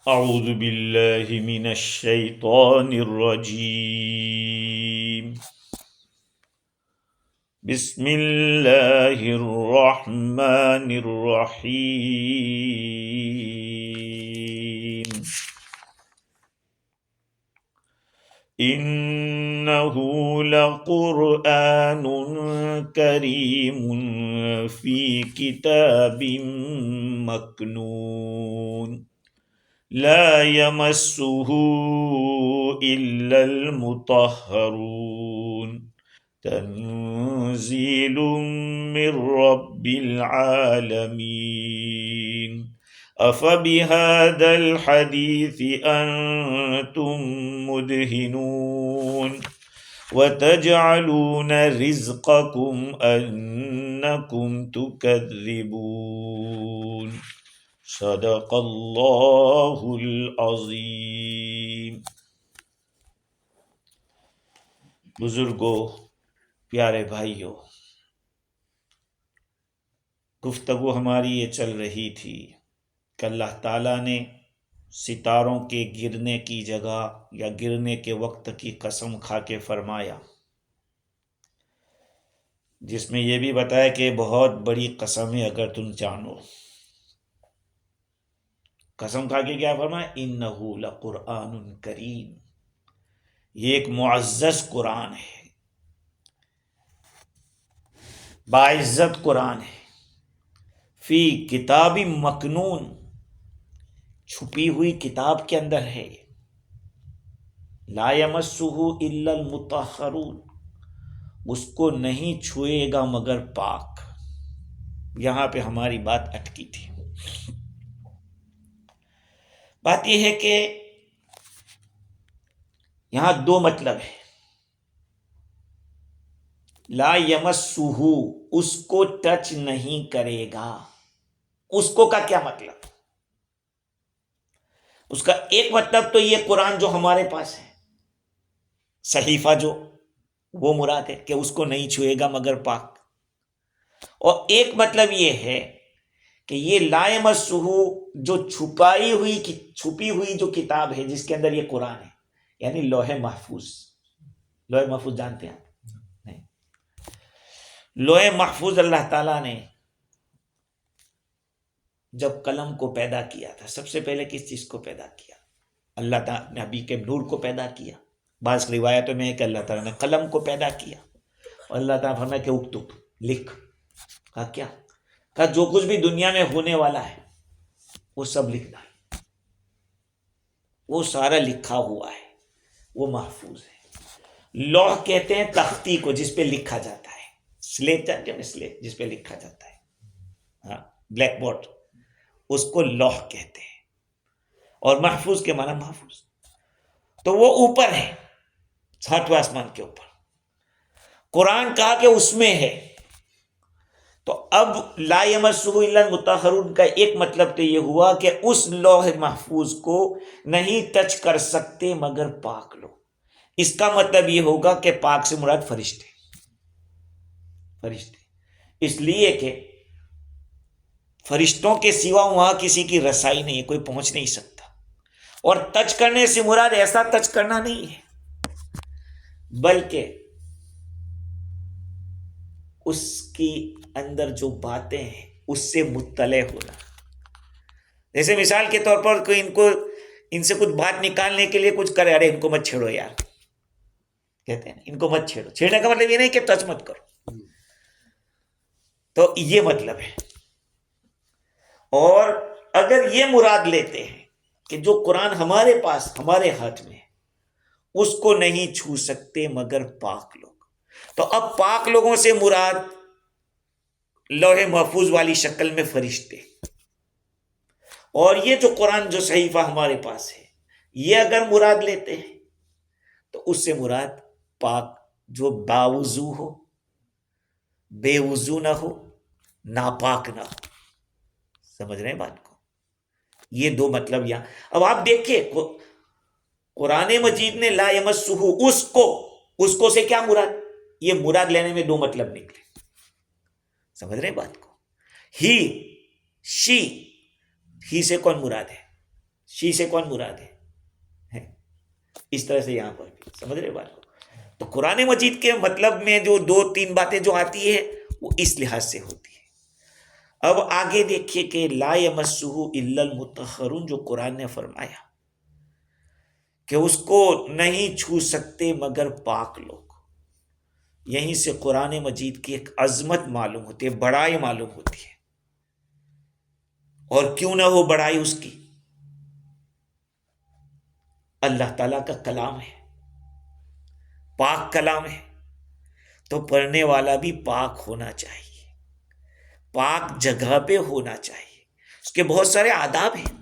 اعوذ باللہ من الشیطان الرجیم بسم اللہ الرحمن الرحیم انہ لقرآن کریم فی کتاب مکنون لا يمسه إلا المطهرون تنزيل من رب العالمين أفبهذا الحديث أنتم مدهنون وتجعلون رزقكم أنكم تكذبون صدق اللہ العظیم۔ بزرگوں، پیارے بھائیوں، گفتگو ہماری یہ چل رہی تھی کہ اللہ تعالیٰ نے ستاروں کے گرنے کی جگہ یا گرنے کے وقت کی قسم کھا کے فرمایا، جس میں یہ بھی بتایا کہ بہت بڑی قسم ہے اگر تم جانو۔ قسم کھا کے کیا فرمایا؟ انہ لقرآن کریم، یہ ایک معزز قرآن ہے، باعزت قرآن ہے، فی کتاب مکنون، چھپی ہوئی کتاب کے اندر ہے، لا یمسہ الا المطہرون، اس کو نہیں چھوئے گا مگر پاک۔ یہاں پہ ہماری بات اٹکی تھی۔ بات یہ ہے کہ یہاں دو مطلب ہے۔ لا یمسہ، اس کو ٹچ نہیں کرے گا۔ اس کو کا کیا مطلب؟ اس کا ایک مطلب تو یہ قرآن جو ہمارے پاس ہے، صحیفہ جو، وہ مراد ہے کہ اس کو نہیں چھوئے گا مگر پاک۔ اور ایک مطلب یہ ہے کہ یہ لا یمسہ جو چھپی ہوئی جو کتاب ہے جس کے اندر یہ قرآن ہے، یعنی لوح محفوظ۔ لوح محفوظ جانتے ہیں؟ نہیں۔ لوح محفوظ اللہ تعالیٰ نے جب قلم کو پیدا کیا تھا، سب سے پہلے کس چیز کو پیدا کیا؟ اللہ تعالیٰ نے نبی کے نور کو پیدا کیا۔ بعض روایتوں میں ہے کہ اللہ تعالیٰ نے قلم کو پیدا کیا، اور اللہ تعالیٰ نے فرمایا کہ اکتب، لکھ۔ کہا کیا؟ کہا جو کچھ بھی دنیا میں ہونے والا ہے وہ سب لکھ ڈال، وہ سارا لکھا ہوا ہے، وہ محفوظ ہے۔ لوح کہتے ہیں تختی کو جس پہ لکھا جاتا ہے، سلیٹ جانتے ہیں؟ سلیٹ جس پہ لکھا جاتا ہے، ہاں، بلیک بورڈ، اس کو لوح کہتے ہیں۔ اور محفوظ کے معنی محفوظ، تو وہ اوپر ہے، ساتویں آسمان کے اوپر۔ قرآن کہا کہ اس میں ہے، تو اب لا یمسہ الا المطہرون کا ایک مطلب تو یہ ہوا کہ اس لوح محفوظ کو نہیں ٹچ کر سکتے مگر پاک لوگ۔ اس کا مطلب یہ ہوگا کہ پاک سے مراد فرشتے، فرشتے، اس لیے کہ فرشتوں کے سوا وہاں کسی کی رسائی نہیں ہے، کوئی پہنچ نہیں سکتا۔ اور ٹچ کرنے سے مراد ایسا ٹچ کرنا نہیں ہے، بلکہ اس کی اندر جو باتیں ہیں اس سے مطلع ہونا۔ جیسے مثال کے طور پر کوئی ان سے کچھ بات نکالنے کے لیے کچھ کرے، ارے ان کو مت چھیڑو یار، کہتے ہیں ان کو مت چھیڑو۔ چھیڑنے کا مطلب یہ نہیں کہ ٹچ مت کرو، تو یہ مطلب ہے۔ اور اگر یہ مراد لیتے ہیں کہ جو قرآن ہمارے پاس ہمارے ہاتھ میں ہے اس کو نہیں چھو سکتے مگر پاک لوگ، تو اب پاک لوگوں سے مراد لوح محفوظ والی شکل میں فرشتے، اور یہ جو قرآن جو صحیفہ ہمارے پاس ہے یہ اگر مراد لیتے ہیں تو اس سے مراد پاک، جو باوضو ہو، بے وضو نہ ہو، ناپاک نہ ہو۔ سمجھ رہے ہیں بات کو؟ یہ دو مطلب یہاں۔ اب آپ دیکھیں قرآن مجید نے لا یمسہ، اس کو سے کیا مراد؟ یہ مراد لینے میں دو مطلب نکلے۔ سمجھ رہے ہیں بات کو؟ ہی، شی، ہی سے کون مراد ہے؟ شی سے کون مراد ہے؟ اس طرح سے یہاں پر بھی سمجھ رہے بات کو. تو قرآن مجید کے مطلب میں جو 2-3 باتیں جو آتی ہے وہ اس لحاظ سے ہوتی ہے. اب آگے دیکھیے کہ لا یمسہ الا المطہرون جو قرآن نے فرمایا کہ اس کو نہیں چھو سکتے مگر پاک لوگ. یہیں سے قرآن مجید کی ایک عظمت معلوم ہوتی ہے، بڑائی معلوم ہوتی ہے. اور کیوں نہ ہو بڑائی اس کی، اللہ تعالیٰ کا کلام ہے، پاک کلام ہے، تو پڑھنے والا بھی پاک ہونا چاہیے، پاک جگہ پہ ہونا چاہیے. اس کے بہت سارے آداب ہیں.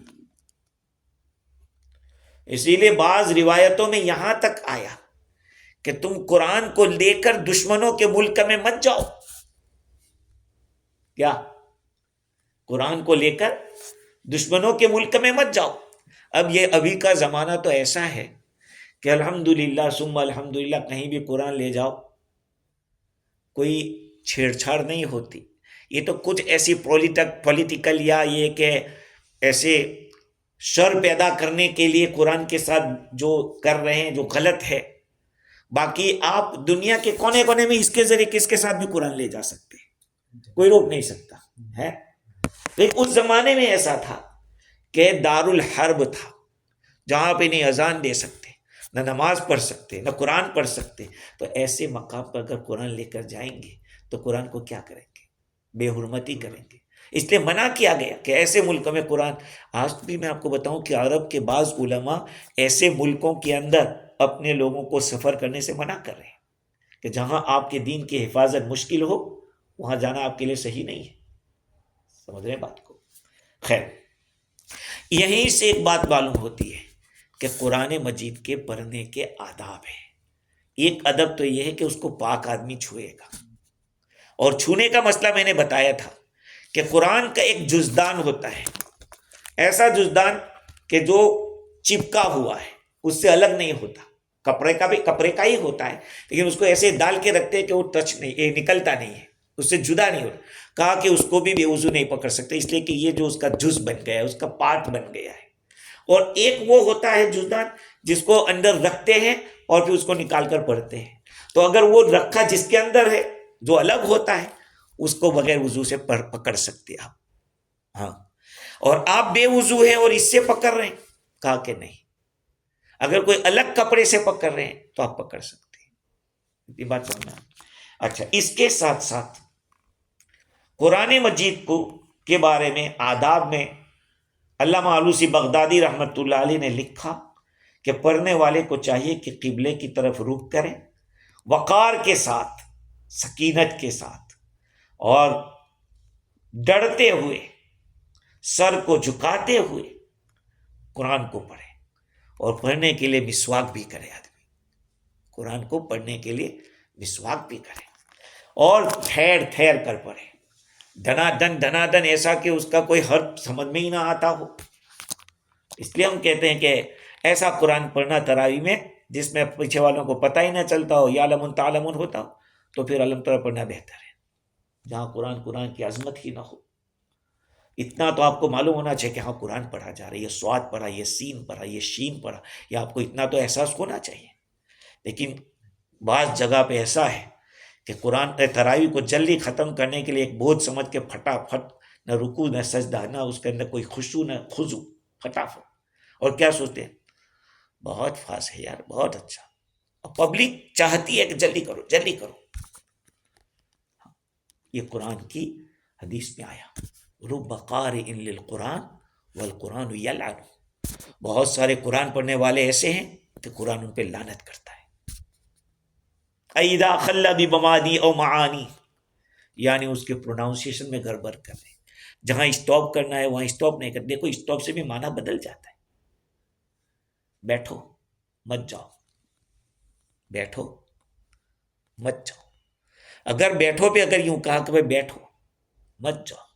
اسی لیے بعض روایتوں میں یہاں تک آیا کہ تم قرآن کو لے کر دشمنوں کے ملک میں مت جاؤ. کیا؟ قرآن کو لے کر دشمنوں کے ملک میں مت جاؤ. اب یہ ابھی کا زمانہ تو ایسا ہے کہ الحمدللہ ثم الحمدللہ کہیں بھی قرآن لے جاؤ کوئی چھیڑ چھاڑ نہیں ہوتی. یہ تو کچھ ایسی پولیٹیکل یا یہ کہ ایسے شر پیدا کرنے کے لیے قرآن کے ساتھ جو کر رہے ہیں جو غلط ہے. باقی آپ دنیا کے کونے کونے میں اس کے ذریعے کس کے ساتھ بھی قرآن لے جا سکتے ہیں، کوئی روک نہیں سکتا ہے. لیکن اس زمانے میں ایسا تھا کہ دار الحرب تھا، جہاں پہ نہیں اذان دے سکتے، نہ نماز پڑھ سکتے، نہ قرآن پڑھ سکتے. تو ایسے مقام پر اگر قرآن لے کر جائیں گے تو قرآن کو کیا کریں گے؟ بے حرمتی کریں گے. اس لیے منع کیا گیا کہ ایسے ملک میں قرآن. آج بھی میں آپ کو بتاؤں کہ عرب کے بعض علماء ایسے ملکوں کے اندر اپنے لوگوں کو سفر کرنے سے منع کر رہے ہیں کہ جہاں آپ کے دین کی حفاظت مشکل ہو وہاں جانا آپ کے لیے صحیح نہیں ہے. سمجھ رہے ہیں بات کو؟ خیر، یہیں سے ایک بات معلوم ہوتی ہے کہ قرآن مجید کے پڑھنے کے آداب ہیں. ایک ادب تو یہ ہے کہ اس کو پاک آدمی چھوئے گا. اور چھونے کا مسئلہ میں نے بتایا تھا کہ قرآن کا ایک جزدان ہوتا ہے، ایسا جزدان کہ جو چپکا ہوا ہے، اس سے الگ نہیں ہوتا. کپڑے کا ہی ہوتا ہے، لیکن اس کو ایسے ڈال کے رکھتے ہیں کہ وہ ٹچ نہیں، نکلتا نہیں ہے، اس سے جدا نہیں ہوتا. کہا کہ اس کو بھی بے وضو نہیں پکڑ سکتے، اس لیے کہ یہ جو اس کا جز بن گیا ہے، اس کا پارٹ بن گیا ہے. اور ایک وہ ہوتا ہے جزدان جس کو اندر رکھتے ہیں اور پھر اس کو نکال کر پڑھتے ہیں. تو اگر وہ رکھا جس کے اندر ہے جو الگ ہوتا ہے اس کو بغیر وضو سے پکڑ سکتے آپ. ہاں، اور آپ بے وضو ہیں اور اس سے پکڑ رہے ہیں، کہا کہ نہیں. اگر کوئی الگ کپڑے سے پکڑ رہے ہیں تو آپ پکڑ سکتے ہیں. یہ بات سمجھنا. اچھا، اس کے ساتھ ساتھ قرآن مجید کو کے بارے میں آداب میں علامہ آلوسی بغدادی رحمۃ اللہ علیہ نے لکھا کہ پڑھنے والے کو چاہیے کہ قبلے کی طرف رخ کریں، وقار کے ساتھ، سکینت کے ساتھ اور ڈرتے ہوئے، سر کو جھکاتے ہوئے قرآن کو پڑھے. اور پڑھنے کے لیے مسواک بھی کرے. آدمی قرآن کو پڑھنے کے لیے مسواک بھی کرے اور ٹھہر ٹھہر کر پڑھے، دنا دن ایسا کہ اس کا کوئی حرف سمجھ میں ہی نہ آتا ہو. اس لیے ہم کہتے ہیں کہ ایسا قرآن پڑھنا تراویح میں جس میں پیچھے والوں کو پتہ ہی نہ چلتا ہو، یا علم تعلمون ہوتا ہو، تو پھر علم طرح پڑھنا بہتر ہے. جہاں قرآن کی عظمت ہی نہ ہو. اتنا تو آپ کو معلوم ہونا چاہیے کہ ہاں قرآن پڑھا جا رہا ہے، یہ سواد پڑھا، یہ سین پڑھا، یہ شین پڑھا، یہ آپ کو اتنا تو احساس ہونا چاہیے. لیکن بعض جگہ پہ ایسا ہے کہ قرآن تراویح کو جلدی ختم کرنے کے لیے ایک بوجھ سمجھ کے پھٹافٹ، نہ رکوع نہ سجدہ، نہ اس کے اندر کوئی خشوع نہ خضوع، پھٹافٹ. اور کیا سوچتے ہیں؟ بہت فاسٹ ہے یار، بہت اچھا. اور پبلک چاہتی ہے کہ جلدی کرو جلدی کرو. یہ قرآن کی حدیث میں آیا، رب قارئ للقرآن والقرآن یلعن. بہت سارے قرآن پڑھنے والے ایسے ہیں کہ قرآن ان پہ لعنت کرتا ہے. اذا خل بمبانی او معانی، یعنی اس کے پروناؤنسیشن میں گڑبڑ کر رہے ہیں. جہاں اسٹاپ کرنا ہے وہاں اسٹاپ نہیں کرتے. دیکھو اسٹاپ سے بھی معنی بدل جاتا ہے. بیٹھو مت جاؤ، بیٹھو مت جاؤ. اگر بیٹھو پہ اگر یوں کہا کہ بھائی بیٹھو مت جاؤ،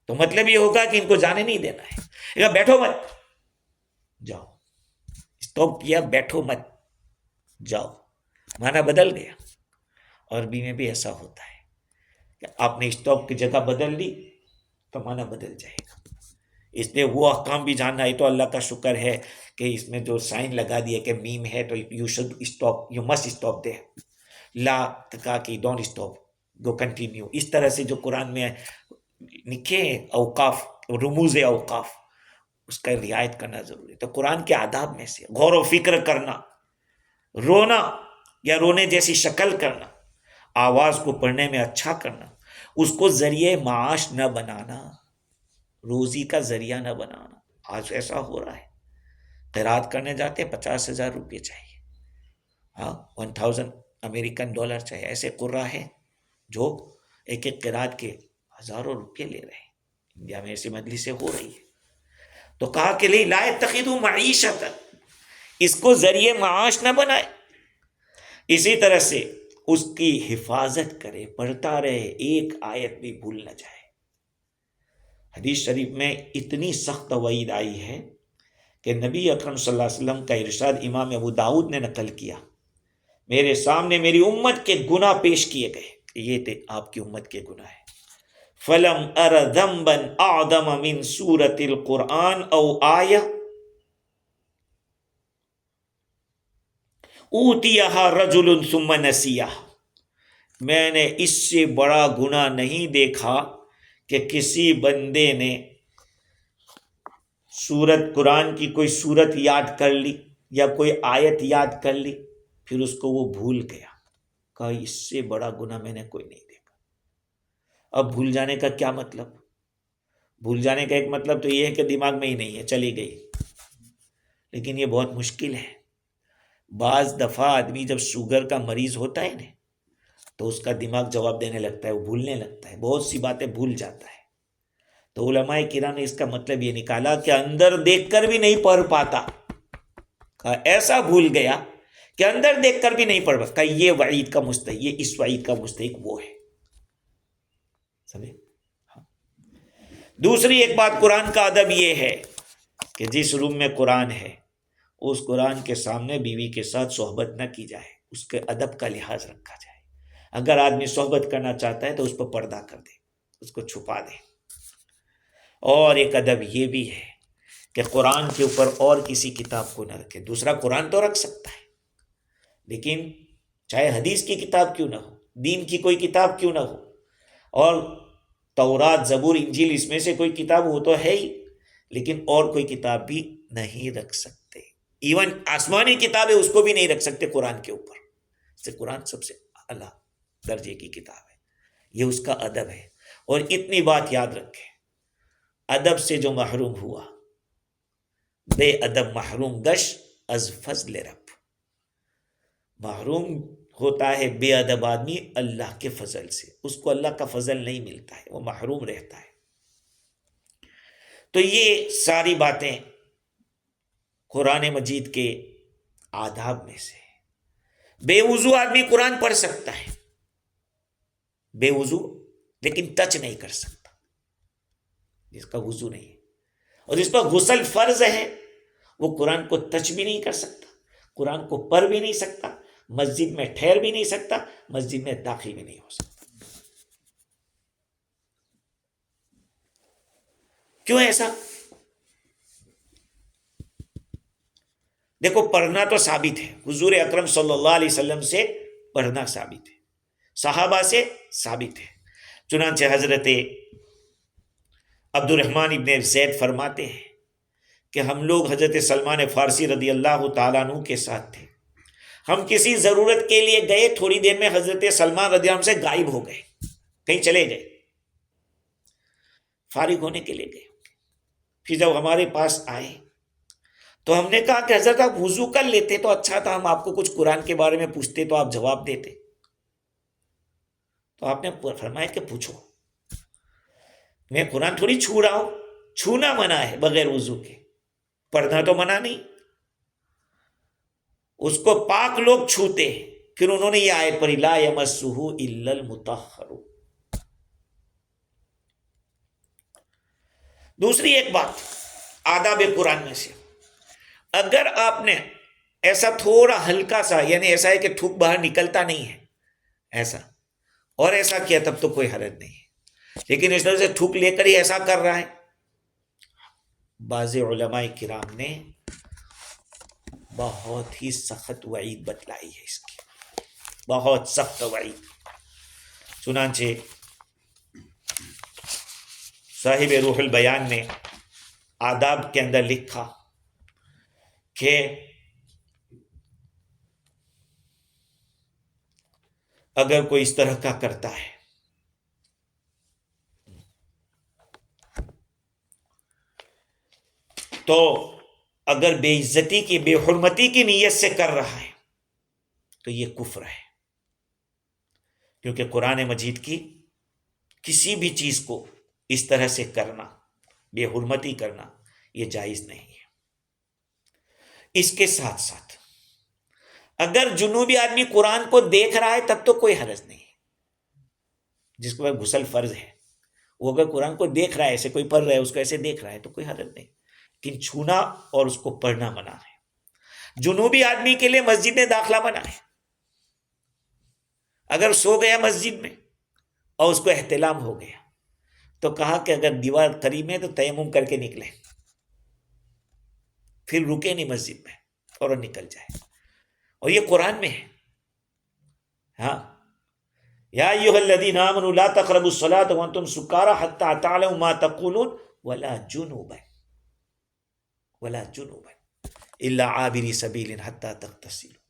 تو مطلب یہ ہوگا کہ ان کو جانے نہیں دینا ہے. اگر بیٹھو مت جاؤ، اسٹاپ کیا، بیٹھو مت جاؤ، معنی بدل گیا. عربی میں بھی ایسا ہوتا ہے کہ آپ نے اسٹاپ کی جگہ بدل لی تو معنی بدل جائے گا. اس نے وہ احکام بھی جاننا ہے. تو اللہ کا شکر ہے کہ اس میں جو سائن لگا دیا کہ میم ہے تو you should stop, you must stop دے. لا کہا کہ ڈونٹ اسٹاپ، گو کنٹینیو. اس طرح سے جو قرآن میں لکھے اوقاف، رموز اوقاف، اس کا رعایت کرنا ضروری ہے. تو قرآن کے آداب میں سے غور و فکر کرنا، رونا یا رونے جیسی شکل کرنا، آواز کو پڑھنے میں اچھا کرنا، اس کو ذریعہ معاش نہ بنانا، روزی کا ذریعہ نہ بنانا. آج ایسا ہو رہا ہے، قرات کرنے جاتے 50,000 روپے چاہیے، 1000 امریکن ڈالر چاہیے. ایسے قرہ ہیں جو ایک ایک قرات کے ہزاروں روپے لے رہے ہیں. انڈیا میں ایسی مجلسیں ہو رہی ہے. تو کہا کہ لا يتخذوا معیشت، اس کو ذریعہ معاش نہ بنائے. اسی طرح سے اس کی حفاظت کرے، پڑھتا رہے، ایک آیت بھی بھول نہ جائے. حدیث شریف میں اتنی سخت وعید آئی ہے کہ نبی اکرم صلی اللہ علیہ وسلم کا ارشاد امام ابو داؤد نے نقل کیا، میرے سامنے میری امت کے گناہ پیش کیے گئے، یہ تھے آپ کی امت کے گناہ ہیں. فلم ار ذنبا اعظم من سورۃ القرآن او آیہ اوتیہا رجل ثم نسیہ. میں نے اس سے بڑا گناہ نہیں دیکھا کہ کسی بندے نے سورت قرآن کی کوئی سورت یاد کر لی یا کوئی آیت یاد کر لی، پھر اس کو وہ بھول گیا. کہا اس سے بڑا گناہ میں نے کوئی نہیں دیکھا. اب بھول جانے کا کیا مطلب؟ بھول جانے کا ایک مطلب تو یہ ہے کہ دماغ میں ہی نہیں ہے، چلی گئی. لیکن یہ بہت مشکل ہے. بعض دفعہ آدمی جب شوگر کا مریض ہوتا ہے نا تو اس کا دماغ جواب دینے لگتا ہے، وہ بھولنے لگتا ہے، بہت سی باتیں بھول جاتا ہے. تو علماء کرام نے اس کا مطلب یہ نکالا کہ اندر دیکھ کر بھی نہیں پڑھ پاتا. ایسا بھول گیا کہ اندر دیکھ کر بھی نہیں پڑھ پاتا. یہ وعید کا مستحق، یہ اس وعید کا مستحق وہ ہے. سمجھے؟ دوسری ایک بات قرآن کا ادب یہ ہے کہ جس روم میں قرآن ہے اس قرآن کے سامنے بیوی کے ساتھ صحبت نہ کی جائے، اس کے ادب کا لحاظ رکھا جائے. اگر آدمی صحبت کرنا چاہتا ہے تو اس پر پردہ کر دے، اس کو چھپا دے. اور ایک ادب یہ بھی ہے کہ قرآن کے اوپر اور کسی کتاب کو نہ رکھے. دوسرا قرآن تو رکھ سکتا ہے، لیکن چاہے حدیث کی کتاب کیوں نہ ہو، دین کی کوئی کتاب کیوں نہ ہو، اور تورات، زبور، انجیل اس میں سے کوئی کتاب وہ تو ہے ہی، لیکن اور کوئی کتاب بھی نہیں رکھ سکتے. ایون آسمانی کتابیں اس کو بھی نہیں رکھ سکتے قرآن کے اوپر. سے قرآن سب سے اعلیٰ درجے کی کتاب ہے، یہ اس کا ادب ہے. اور اتنی بات یاد رکھیں، ادب سے جو محروم ہوا، بے ادب محروم گش از فضل رب. محروم ہوتا ہے بے ادب آدمی اللہ کے فضل سے، اس کو اللہ کا فضل نہیں ملتا ہے، وہ محروم رہتا ہے. تو یہ ساری باتیں قرآن مجید کے آداب میں سے. بے وضو آدمی قرآن پڑھ سکتا ہے، بے وضو، لیکن ٹچ نہیں کر سکتا جس کا وضو نہیں ہے. اور جس پر غسل فرض ہے وہ قرآن کو ٹچ بھی نہیں کر سکتا، قرآن کو پڑھ بھی نہیں سکتا، مسجد میں ٹھہر بھی نہیں سکتا، مسجد میں داخل بھی نہیں ہو سکتا. کیوں ایسا؟ دیکھو پڑھنا تو ثابت ہے، حضور اکرم صلی اللہ علیہ وسلم سے پڑھنا ثابت ہے، صحابہ سے ثابت ہے. چنانچہ حضرت عبد الرحمن ابن زید فرماتے ہیں کہ ہم لوگ حضرت سلمان فارسی رضی اللہ تعالیٰ عنہ کے ساتھ تھے. ہم کسی ضرورت کے لیے گئے، تھوڑی دیر میں حضرت سلمان رضی اللہ عنہ سے غائب ہو گئے، کہیں چلے گئے، فارغ ہونے کے لیے گئے. پھر جب ہمارے پاس آئے تو ہم نے کہا کہ حضرت آپ وضو کر لیتے تو اچھا تھا، ہم آپ کو کچھ قرآن کے بارے میں پوچھتے تو آپ جواب دیتے. تو آپ نے فرمایا کہ پوچھو. میں قرآن تھوڑی چھو رہا ہوں، چھونا منع ہے بغیر وضو کے، پڑھنا تو منع نہیں. اس کو پاک لوگ چھوتے ہیں. پھر انہوں نے یہ آیت پڑھی، لا یمسہ الا المطہرون. دوسری ایک بات آداب قرآن میں سے، اگر آپ نے ایسا تھوڑا ہلکا سا، یعنی ایسا ہے کہ تھوک باہر نکلتا نہیں ہے ایسا، اور ایسا کیا تب تو کوئی حرج نہیں ہے. لیکن اس طرح سے تھوک لے کر ہی ایسا کر رہا ہے بعض علماء کرام نے بہت ہی سخت وعید بتلائی ہے اس کی، بہت سخت وعید۔ چنانچہ صاحب روح البیان نے آداب کے اندر لکھا کہ اگر کوئی اس طرح کا کرتا ہے تو اگر بے عزتی کی، بے حرمتی کی نیت سے کر رہا ہے تو یہ کفر ہے، کیونکہ قرآن مجید کی کسی بھی چیز کو اس طرح سے کرنا، بے حرمتی کرنا، یہ جائز نہیں ہے۔ اس کے ساتھ ساتھ اگر جنوبی آدمی قرآن کو دیکھ رہا ہے تب تو کوئی حرج نہیں ہے، جس کو غسل فرض ہے وہ اگر قرآن کو دیکھ رہا ہے، ایسے کوئی پڑھ رہا ہے اس کو ایسے دیکھ رہا ہے تو کوئی حرج نہیں، لیکن چھونا اور اس کو پڑھنا منع ہے۔ جنوبی آدمی کے لیے مسجد میں داخلہ منع ہے۔ اگر سو گیا مسجد میں اور اس کو احتلام ہو گیا تو کہا کہ اگر دیوار قریب ہے تو تیمم کر کے نکلے، پھر رکے نہیں مسجد میں اور نکل جائے، اور یہ قرآن میں ہے۔ ہاں، یا ایھا الذین آمنوا لا تقربوا الصلاۃ وانتم سکارى حتى تعلموا ما تقولون ولا جنوبا الا عابری سبیل حتى تغتسلوا۔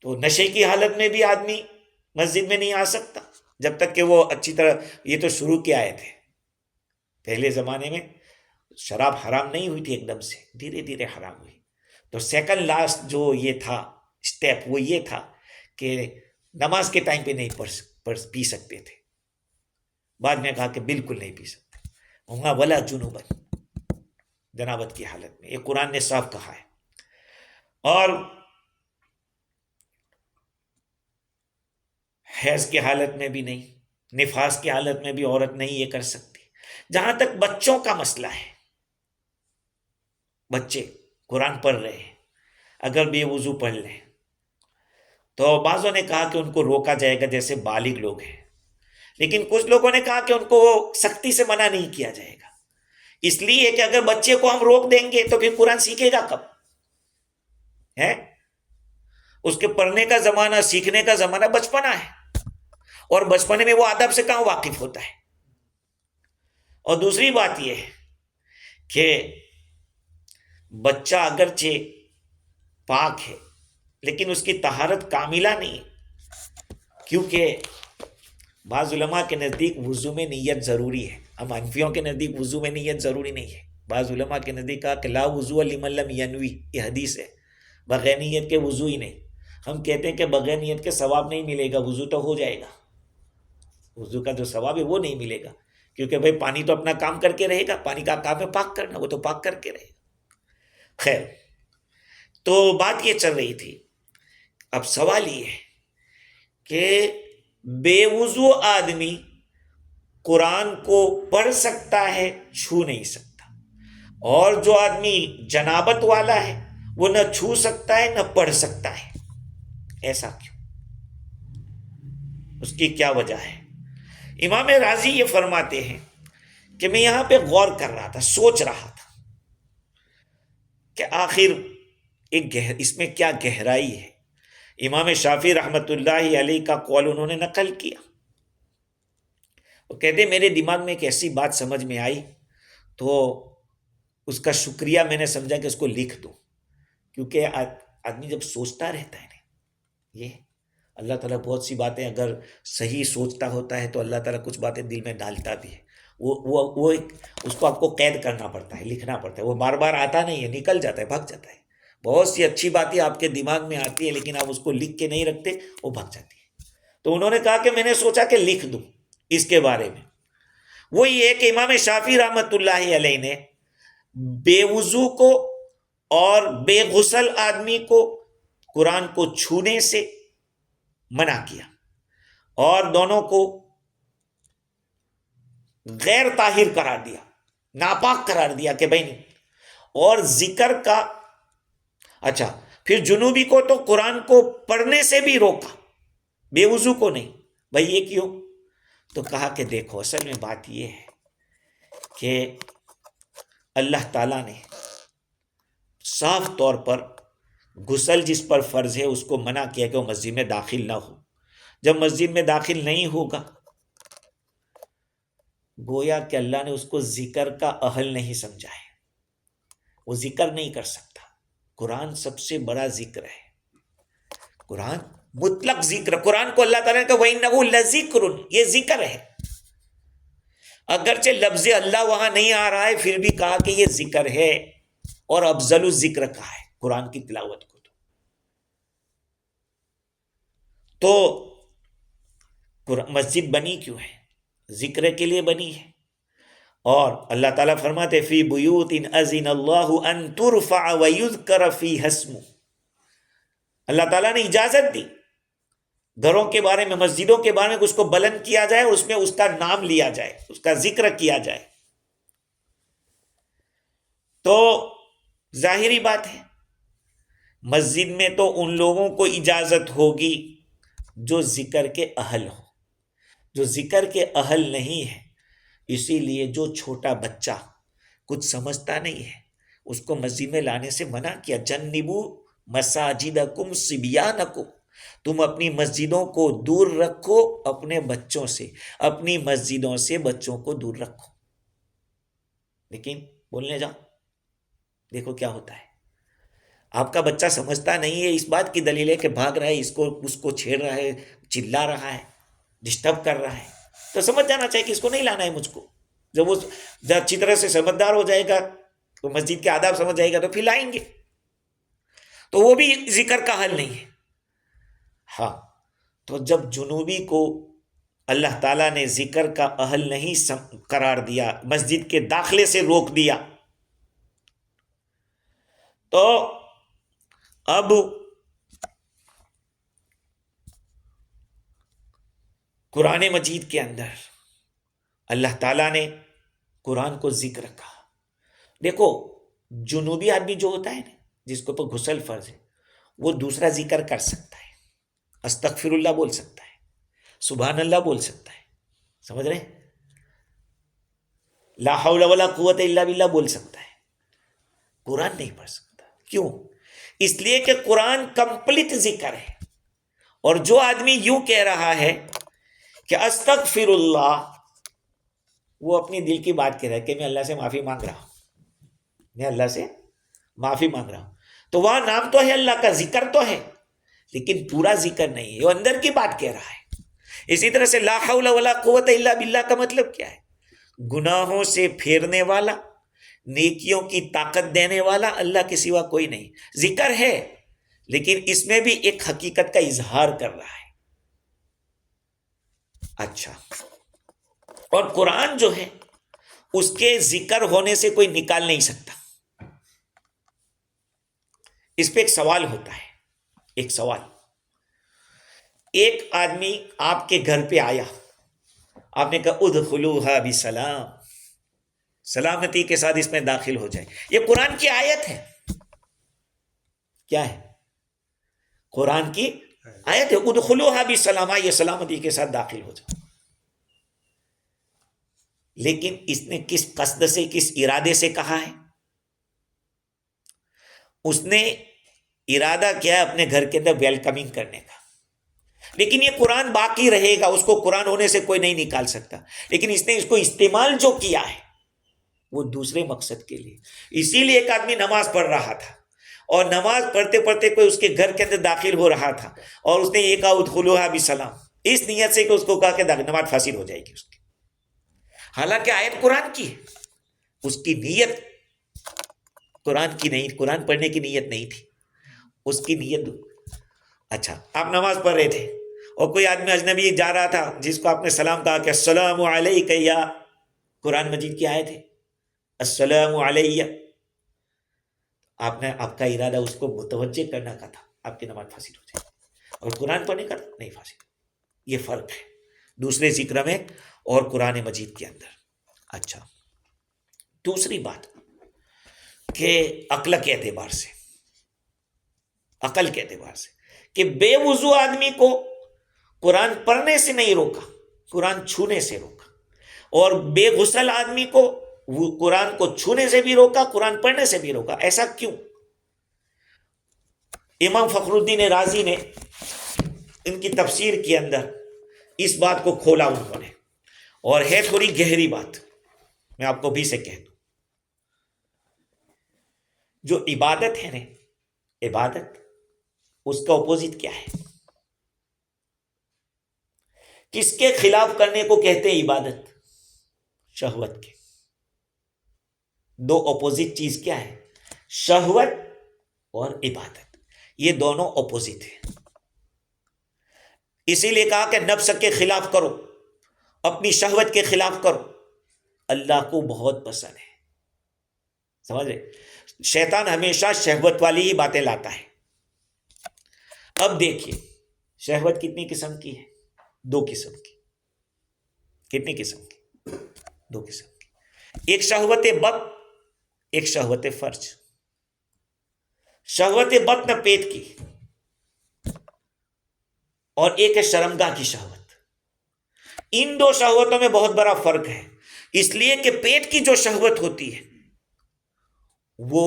تو نشے کی حالت میں بھی آدمی مسجد میں نہیں آ سکتا جب تک کہ وہ اچھی طرح، یہ تو شروع کے آئے تھے، پہلے زمانے میں شراب حرام نہیں ہوئی تھی ایک دم سے، دھیرے دھیرے حرام ہوئی۔ تو سیکنڈ لاسٹ جو یہ تھا اسٹیپ وہ یہ تھا کہ نماز کے ٹائم پہ نہیں پی سکتے تھے، بعد میں کہا کہ بالکل نہیں پی سکتے، وہاں ولا جنوبا، جنابت کی حالت میں، یہ قرآن نے صاف کہا ہے۔ اور حیض کی حالت میں بھی نہیں، نفاس کی حالت میں بھی عورت نہیں یہ کر سکتی۔ جہاں تک بچوں کا مسئلہ ہے، بچے قرآن پڑھ رہے ہیں، اگر بے وضو پڑھ لیں تو بعضوں نے کہا کہ ان کو روکا جائے گا جیسے بالغ لوگ ہیں، لیکن کچھ لوگوں نے کہا کہ ان کو سختی سے منع نہیں کیا جائے گا، اس لیے کہ اگر بچے کو ہم روک دیں گے تو پھر قرآن سیکھے گا کب ہے؟ اس کے پڑھنے کا زمانہ، سیکھنے کا زمانہ بچپنا ہے، اور بچپنے میں وہ ادب سے کہاں واقف ہوتا ہے۔ اور دوسری بات یہ ہے کہ بچہ اگرچہ پاک ہے لیکن اس کی طہارت کاملہ نہیں ہے، کیونکہ بعض علماء کے نزدیک وضو میں نیت ضروری ہے، ہم حنفیوں کے نزدیک وضو میں نیت ضروری نہیں ہے۔ بعض علماء کے نزدیک کہا کہ لا وضو لمن لم ینوی، یہ حدیث ہے، بغیر نیت کے وضو ہی نہیں۔ ہم کہتے ہیں کہ بغیر نیت کے ثواب نہیں ملے گا، وضو تو ہو جائے گا، وضو کا جو ثواب ہے وہ نہیں ملے گا، کیونکہ بھائی پانی تو اپنا کام کر کے رہے گا، پانی کا کام ہے پاک کرنا، وہ تو پاک کر کے رہے گا۔ خیر، تو بات یہ چل رہی تھی، اب سوال یہ ہے کہ بے وضو آدمی قرآن کو پڑھ سکتا ہے، چھو نہیں سکتا، اور جو آدمی جنابت والا ہے وہ نہ چھو سکتا ہے نہ پڑھ سکتا ہے، ایسا کیوں؟ اس کی کیا وجہ ہے؟ امام راضی یہ فرماتے ہیں کہ میں یہاں پہ غور کر رہا تھا، سوچ رہا تھا کہ آخر اس میں کیا گہرائی ہے۔ امام شافعی رحمۃ اللہ علیہ کا قول انہوں نے نقل کیا، وہ کہتے میرے دماغ میں ایک ایسی بات سمجھ میں آئی تو اس کا شکریہ میں نے سمجھا کہ اس کو لکھ دوں، کیونکہ آدمی جب سوچتا رہتا ہے نا، یہ اللہ تعالیٰ بہت سی باتیں اگر صحیح سوچتا ہوتا ہے تو اللہ تعالیٰ کچھ باتیں دل میں ڈالتا بھی ہے، وہ اس کو آپ کو قید کرنا پڑتا ہے، لکھنا پڑتا ہے، وہ بار بار آتا نہیں ہے، نکل جاتا ہے، بھگ جاتا ہے۔ بہت سی اچھی باتیں آپ کے دماغ میں آتی ہیں لیکن آپ اس کو لکھ کے نہیں رکھتے، وہ بھگ جاتی ہے۔ تو انہوں نے کہا کہ میں نے سوچا کہ لکھ دوں اس کے بارے میں۔ وہ یہ کہ امام شافعی رحمۃ اللہ علیہ نے بے وضو کو اور بے غسل آدمی کو قرآن کو چھونے سے منع کیا، اور دونوں کو غیر طاہر قرار دیا، ناپاک قرار دیا کہ بھائی نہیں، اور ذکر کا اچھا پھر جنوبی کو تو قرآن کو پڑھنے سے بھی روکا، بے وضو کو نہیں۔ بھائی یہ کیوں؟ تو کہا کہ دیکھو اصل میں بات یہ ہے کہ اللہ تعالیٰ نے صاف طور پر غسل جس پر فرض ہے اس کو منع کیا کہ وہ مسجد میں داخل نہ ہو. جب مسجد میں داخل نہیں ہوگا گویا کہ اللہ نے اس کو ذکر کا اہل نہیں سمجھا ہے، وہ ذکر نہیں کر سکتا. قرآن سب سے بڑا ذکر ہے، قرآن مطلق ذکر. قرآن کو اللہ تعالیٰ نے کہا وَإِنَّهُ لَذِكْرٌ، یہ ذکر ہے. اگرچہ لفظ اللہ وہاں نہیں آ رہا ہے پھر بھی کہا کہ یہ ذکر ہے، اور افضل الذکر کہا ہے قرآن کی تلاوت کو. تو مسجد بنی کیوں ہے؟ ذکر کے لیے بنی ہے. اور اللہ تعالیٰ فرماتے فی بیوت اذن اللہ ان ترفع ویذکر فیہا اسمہ. اللہ تعالیٰ نے اجازت دی گھروں کے بارے میں، مسجدوں کے بارے میں، اس کو بلند کیا جائے، اس میں اس کا نام لیا جائے، اس کا ذکر کیا جائے. تو ظاہری بات ہے مسجد میں تو ان لوگوں کو اجازت ہوگی جو ذکر کے اہل ہو. جو ذکر کے اہل نہیں ہے، اسی لیے جو چھوٹا بچہ کچھ سمجھتا نہیں ہے اس کو مسجد میں لانے سے منع کیا. جنبوا مساجدکم صبیانکم، تم اپنی مسجدوں کو دور رکھو اپنے بچوں سے، اپنی مسجدوں سے بچوں کو دور رکھو. لیکن بولنے جاؤ دیکھو کیا ہوتا ہے. آپ کا بچہ سمجھتا نہیں ہے، اس بات کی دلیل ہے کہ بھاگ رہا ہے، اس کو چھیڑ رہا ہے، چلا رہا ہے، ڈسٹرب کر رہا ہے، تو سمجھ جانا چاہیے کہ اس کو نہیں لانا ہے مجھ کو. جب وہ اچھی طرح سے سمجھدار ہو جائے گا تو مسجد کے آداب سمجھ جائے گا تو پھر لائیں گے. تو وہ بھی ذکر کا حل نہیں ہے. ہاں تو جب جنوبی کو اللہ تعالیٰ نے ذکر کا اہل نہیں قرار دیا، مسجد کے داخلے سے روک دیا، تو اب قرآن مجید کے اندر اللہ تعالیٰ نے قرآن کو ذکر کہا. دیکھو جنوبی آدمی جو ہوتا ہے نا، جس کو پر غسل فرض ہے، وہ دوسرا ذکر کر سکتا ہے، استغفر اللہ بول سکتا ہے، سبحان اللہ بول سکتا ہے، سمجھ رہے ہیں، لا حول ولا قوت الا باللہ بول سکتا ہے. قرآن نہیں پڑھ سکتا. کیوں؟ اس لیے کہ قرآن کمپلیٹ ذکر ہے. اور جو آدمی یوں کہہ رہا ہے کہ استغفر اللہ، وہ اپنی دل کی بات کہہ رہا ہے کہ میں اللہ سے معافی مانگ رہا ہوں، میں اللہ سے معافی مانگ رہا ہوں. تو وہاں نام تو ہے اللہ کا، ذکر تو ہے، لیکن پورا ذکر نہیں ہے، وہ اندر کی بات کہہ رہا ہے. اسی طرح سے لا حول ولا قوت الا باللہ کا مطلب کیا ہے؟ گناہوں سے پھیرنے والا، نیکیوں کی طاقت دینے والا اللہ کے سوا کوئی نہیں. ذکر ہے لیکن اس میں بھی ایک حقیقت کا اظہار کر رہا ہے. اچھا، اور قرآن جو ہے اس کے ذکر ہونے سے کوئی نکال نہیں سکتا. اس پہ ایک سوال ہوتا ہے، ایک سوال. ایک آدمی آپ کے گھر پہ آیا، آپ نے کہا ادخلوها بسلام، سلامتی کے ساتھ اس میں داخل ہو جائے. یہ قرآن کی آیت ہے. کیا ہے؟ قرآن کی آیت ہے. ادخلوها بسلام، یہ سلامتی کے ساتھ داخل ہو جائے. لیکن اس نے کس قصد سے، کس ارادے سے کہا ہے؟ اس نے ارادہ کیا ہے اپنے گھر کے اندر ویلکمنگ کرنے کا. لیکن یہ قرآن باقی رہے گا، اس کو قرآن ہونے سے کوئی نہیں نکال سکتا. لیکن اس نے اس کو استعمال جو کیا ہے وہ دوسرے مقصد کے لیے. اسی لیے ایک آدمی نماز پڑھ رہا تھا اور نماز پڑھتے پڑھتے کوئی اس کے گھر کے اندر داخل ہو رہا تھا اور اس نے یہ کہا ادخلوها بسلام، اس نیت سے کہ اس کو کہا کہ نماز فاسد ہو جائے گی اس کی. حالانکہ آیت قرآن کی ہے، اس کی نیت قرآن کی نہیں، قرآن پڑھنے کی نیت نہیں تھی، اس کی نیت. اچھا، آپ نماز پڑھ رہے تھے اور کوئی آدمی اجنبی جا رہا تھا جس کو آپ نے سلام کہا کہ السلام علیک، یا قرآن مجید کی آیت ہے السلام علیہ، آپ نے آپ کا ارادہ اس کو متوجہ کرنا کا تھا، آپ کی نماز فاسد ہو جائے. اور قرآن پڑھنے کا نہیں فاسد. یہ فرق ہے دوسرے ذکر میں اور قرآن مجید کے اندر. اچھا، دوسری بات کہ عقل کے اعتبار سے، عقل کے اعتبار سے کہ بے وضو آدمی کو قرآن پڑھنے سے نہیں روکا، قرآن چھونے سے روکا، اور بے غسل آدمی کو وہ قرآن کو چھونے سے بھی روکا، قرآن پڑھنے سے بھی روکا. ایسا کیوں؟ امام فخر الدین رازی نے ان کی تفسیر کے اندر اس بات کو کھولا انہوں نے، اور ہے تھوڑی گہری بات، میں آپ کو بھی سے کہہ دوں. جو عبادت ہے نا، عبادت، اس کا اپوزٹ کیا ہے؟ کس کے خلاف کرنے کو کہتے ہیں عبادت؟ شہوت کے. دو اپوزٹ چیز کیا ہے؟ شہوت اور عبادت. یہ دونوں اپوزٹ ہیں. اسی لیے کہا کہ نفس کے خلاف کرو، اپنی شہوت کے خلاف کرو. اللہ کو بہت پسند ہے. سمجھ رہے؟ شیطان ہمیشہ شہوت والی ہی باتیں لاتا ہے. اب دیکھیے شہوت کتنی قسم کی ہے؟ دو قسم کی. کتنی قسم کی؟ دو قسم کی. ایک شہوت بطن، ایک شہوت فرج. شہوت بطن پیٹ کی، اور ایک ہے شرمگاہ کی شہوت. ان دو شہوتوں میں بہت بڑا فرق ہے. اس لیے کہ پیٹ کی جو شہوت ہوتی ہے وہ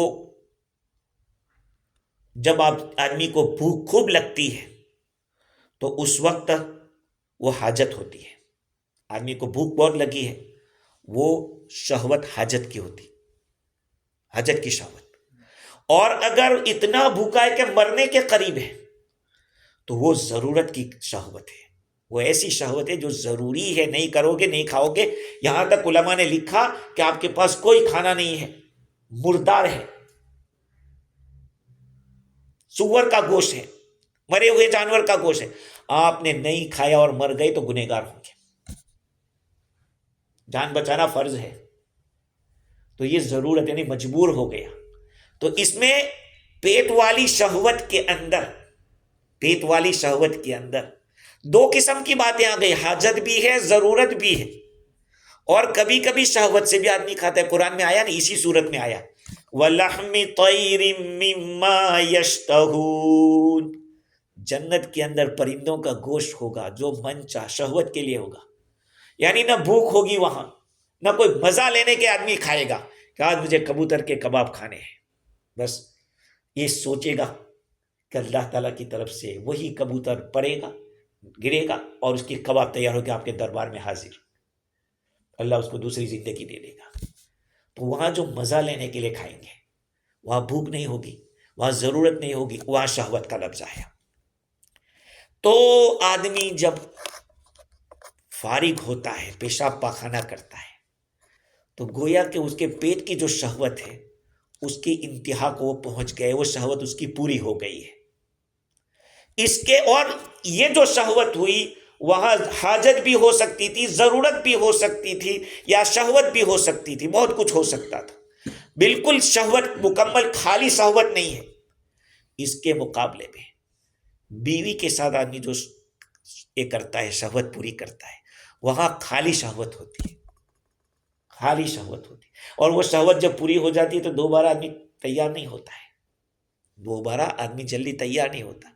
جب آدمی کو بھوک خوب لگتی ہے تو اس وقت وہ حاجت ہوتی ہے. آدمی کو بھوک بہت لگی ہے، وہ شہوت حاجت کی ہوتی، حاجت کی شہوت. اور اگر اتنا بھوکا ہے کہ مرنے کے قریب ہے تو وہ ضرورت کی شہوت ہے. وہ ایسی شہوت ہے جو ضروری ہے، نہیں کرو گے نہیں کھاؤ گے. یہاں تک علماء نے لکھا کہ آپ کے پاس کوئی کھانا نہیں ہے، مردار ہے، سور کا گوشت ہے، مرے ہوئے جانور کا گوشت ہے، آپ نے نہیں کھایا اور مر گئے تو گنہگار ہوں گے. جان بچانا فرض ہے، تو یہ ضرورت یعنی مجبور ہو گیا. تو اس میں پیٹ والی شہوت کے اندر، پیٹ والی شہوت کے اندر دو قسم کی باتیں آ گئی. حاجت بھی ہے، ضرورت بھی ہے. اور کبھی کبھی شہوت سے بھی آدمی کھاتا ہے. قرآن میں آیا نا، اسی صورت میں آیا وَلَحْمِ طَيْرٍ مِّمَّا يَشْتَهُونَ. جنت کے اندر پرندوں کا گوشت ہوگا جو من چاہ، شہوت کے لیے ہوگا. یعنی نہ بھوک ہوگی وہاں، نہ کوئی مزہ لینے کے آدمی کھائے گا کہ آج مجھے کبوتر کے کباب کھانے ہیں. بس یہ سوچے گا کہ اللہ تعالیٰ کی طرف سے وہی کبوتر پڑے گا، گرے گا، اور اس کی کباب تیار ہو کے آپ کے دربار میں حاضر. اللہ اس کو دوسری زندگی دے دے گا. تو وہاں جو مزہ لینے کے لیے کھائیں گے، وہاں بھوک نہیں ہوگی، وہاں ضرورت نہیں ہوگی، وہاں شہوت کا لفظ آیا. تو آدمی جب فارغ ہوتا ہے، پیشاب پاخانہ کرتا ہے، تو گویا کہ اس کے پیٹ کی جو شہوت ہے اس کی انتہا کو وہ پہنچ گئے، وہ شہوت اس کی پوری ہو گئی ہے. اس کے اور یہ جو شہوت ہوئی وہاں حاجت بھی ہو سکتی تھی، ضرورت بھی ہو سکتی تھی، یا شہوت بھی ہو سکتی تھی، بہت کچھ ہو سکتا تھا. بالکل شہوت مکمل خالی شہوت نہیں ہے. اس کے مقابلے میں بیوی کے ساتھ آدمی جو یہ کرتا ہے، شہوت پوری کرتا ہے، وہاں خالی شہوت ہوتی ہے، خالی شہوت ہوتی ہے. اور وہ شہوت جب پوری ہو جاتی ہے تو دوبارہ آدمی تیار نہیں ہوتا ہے، دوبارہ آدمی جلدی تیار نہیں ہوتا.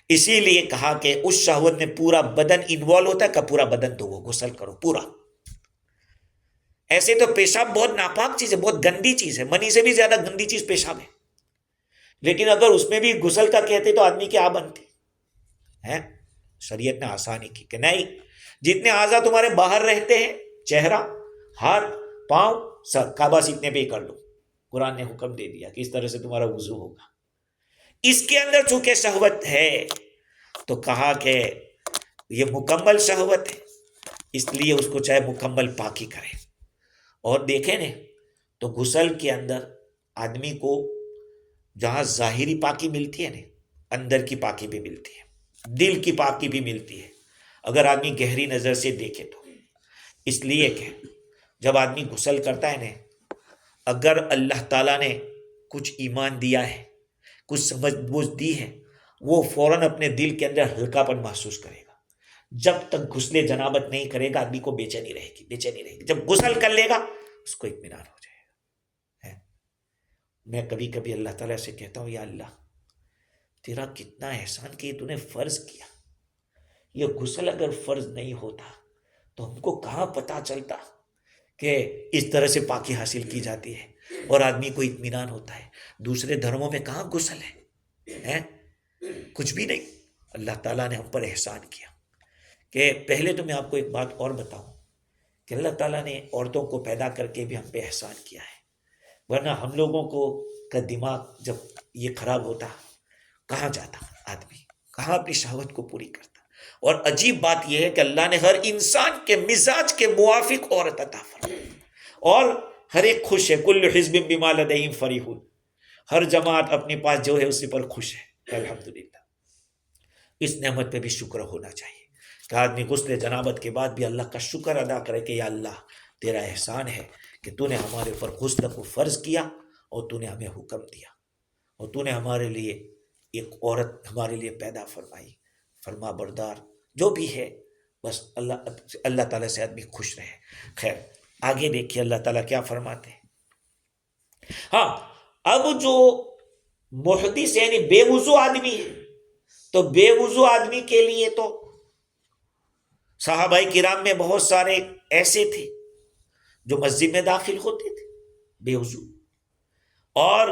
اسی لیے کہا کہ اس شہوت میں پورا بدن انوالو ہوتا ہے کہ پورا بدن دھو، غسل کرو پورا. ایسے تو پیشاب بہت ناپاک چیز ہے، بہت گندی چیز ہے، منی سے بھی زیادہ گندی چیز پیشاب ہے. لیکن اگر اس میں بھی غسل کا کہتے تو آدمی کیا بنتی ہے؟ شریعت نے آسانی کی کہ نہیں، جتنے اعضاء تمہارے باہر رہتے ہیں، چہرہ، ہاتھ، پاؤں، سر کا، بس اتنے پہ ہی کر لو. قرآن نے حکم دے دیا کہ اس طرح سے تمہارا وضو ہوگا. اس کے اندر چونکہ شہوت ہے تو کہا کہ یہ مکمل شہوت ہے، اس لیے اس کو چاہے مکمل پاکی کرے. اور دیکھیں نا تو غسل کے اندر آدمی کو جہاں ظاہری پاکی ملتی ہے نا، اندر کی پاکی بھی ملتی ہے، دل کی پاکی بھی ملتی ہے اگر آدمی گہری نظر سے دیکھے تو. اس لیے کہ جب آدمی غسل کرتا ہے نا، اگر اللہ تعالیٰ نے کچھ ایمان دیا ہے، کچھ سمجھ بوجھ دی ہے، وہ فوراً اپنے دل کے اندر ہلکا پن محسوس کرے گا. جب تک غسل جنابت نہیں کرے گا آدمی کو بے چینی رہے گی، بے چینی رہے گی. جب غسل کر لے گا اس کو اطمینان ہو جائے گا. میں کبھی کبھی اللہ تعالیٰ سے کہتا ہوں، یا اللہ تیرا کتنا احسان کہ تو نے فرض کیا. یہ غسل اگر فرض نہیں ہوتا تو ہم کو کہاں پتا چلتا کہ اس طرح سے پاکی حاصل کی جاتی ہے اور آدمی کو اطمینان ہوتا ہے. دوسرے دھرموں میں کہاں غسل ہے؟ کچھ بھی نہیں. اللہ تعالیٰ نے ہم پر احسان کیا. کہ پہلے تو میں آپ کو ایک بات اور بتاؤں کہ اللہ تعالیٰ نے عورتوں کو پیدا کر کے بھی ہم پہ احسان کیا ہے. ورنہ ہم لوگوں کو کا دماغ جب یہ خراب ہوتا کہاں جاتا آدمی, کہاں اپنی شہوت کو پوری کرتا. اور عجیب بات یہ ہے کہ اللہ نے ہر انسان کے مزاج کے موافق عورت عطا فرمائی اور ہر ایک خوش ہے. کل حزب بما لدیہم فرحون, ہر جماعت اپنے پاس جو ہے اسی پر خوش ہے. الحمدللہ. اس نعمت پہ بھی شکر ہونا چاہیے کہ آدمی غسل جنابت کے بعد بھی اللہ کا شکر ادا کرے کہ یا اللہ تیرا احسان ہے کہ تو نے ہمارے اوپر غسل کو فرض کیا اور تو نے ہمیں حکم دیا اور تو نے ہمارے لیے ایک عورت ہمارے لیے پیدا فرمائی. فرما بردار جو بھی ہے, بس اللہ تعالیٰ سے آدمی خوش رہے. خیر آگے دیکھیے اللہ تعالیٰ کیا فرماتے ہیں. ہاں, اب جو محدث یعنی بے وضو آدمی ہے, تو بے وضو آدمی کے لیے تو صحابہ کرام میں بہت سارے ایسے تھے جو مسجد میں داخل ہوتے تھے بے وضو, اور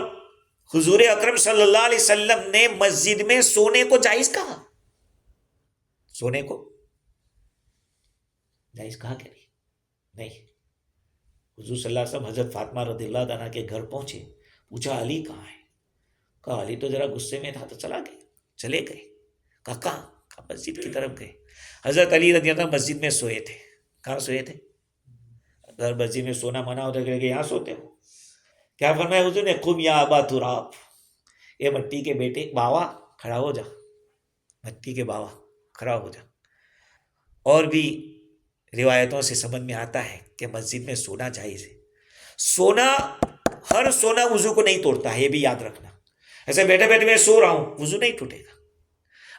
حضور اکرم صلی اللہ علیہ وسلم نے مسجد میں سونے کو جائز کہا. سونے کو جائز کہا کہ نہیں. حضور صلی اللہ علیہ وسلم حضرت فاطمہ رضی اللہ عنہا کے گھر پہنچے, پوچھا علی کہاں ہے؟ کہا علی تو ذرا غصے میں تھا تو چلے گئے. کہا کہاں؟ کہا مسجد کی طرف گئے. حضرت علی رضی اللہ عنہ مسجد میں سوئے تھے. کہاں سوئے تھے؟ اگر مسجد میں سونا منع ہوتا ہے کہ یہاں سوتے ہو. کیا فرمایا حضور نے؟ قم یا ابا تراب, اے مٹی کے بیٹے باوا کھڑا ہو جا, مٹی کے باوا کھڑا ہو جا. اور بھی روایتوں سے سمجھ میں آتا ہے کہ مسجد میں سونا جائز ہے. سونا, ہر سونا وضو کو نہیں توڑتا ہے, یہ بھی یاد رکھنا. ایسے بیٹھے بیٹھے میں سو رہا ہوں, وضو نہیں ٹوٹے گا.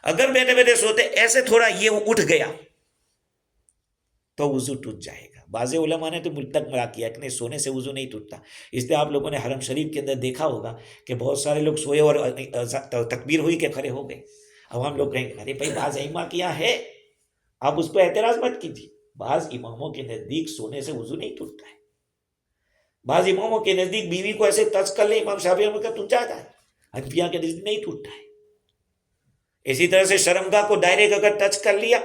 اگر بیٹھے بیٹھے سوتے ایسے تھوڑا یہ اٹھ گیا تو وضو ٹوٹ جائے گا. بعض علماء نے تو ملک تک مرا کیا کہ نہیں, سونے سے وضو نہیں ٹوٹتا. اس لیے آپ لوگوں نے حرم شریف کے اندر دیکھا ہوگا کہ بہت سارے لوگ سوئے اور تکبیر ہوئی کہ کھڑے ہو گئے. اب ہم لوگ کہیں گے ارے بھائی بعض ائمہ کیا ہے, آپ اس پہ اعتراض مت کیجیے. بعض اماموں کے نزدیک سونے سے وضو نہیں ٹوٹتا ہے. بعض اماموں کے نزدیک بیوی کو ایسے ٹچ کر لے, امام شافعی نے کہا ٹوٹ جاتا ہے. حنفیہ کے نزدیک نہیں ٹوٹتا ہے. اسی طرح سے شرمگاہ کو ڈائریکٹ اگر ٹچ کر لیا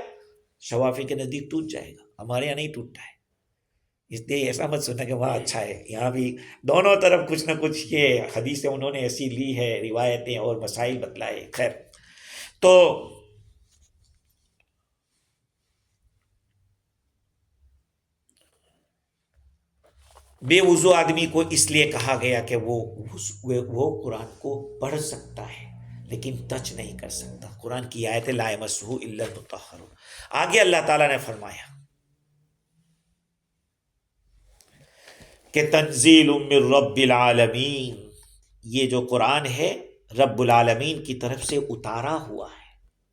شوافی کے نزدیک ٹوٹ جائے گا, ہمارے یہاں نہیں ٹوٹتا ہے. اس لیے ایسا مت سننا کہ وہاں اچھا ہے, یہاں بھی دونوں طرف کچھ نہ کچھ یہ حدیثیں انہوں نے ایسی لی ہے, روایتیں اور مسائل بتلائے. خیر, تو بے وضو آدمی کو اس لیے کہا گیا کہ وہ قرآن کو پڑھ سکتا ہے لیکن ٹچ نہیں کر سکتا. قرآن کی آیت لا یمسہ الا المطہرون. آگے اللہ تعالیٰ نے فرمایا کہ تنزیل من رب العالمین, یہ جو قرآن ہے رب العالمین کی طرف سے اتارا ہوا ہے.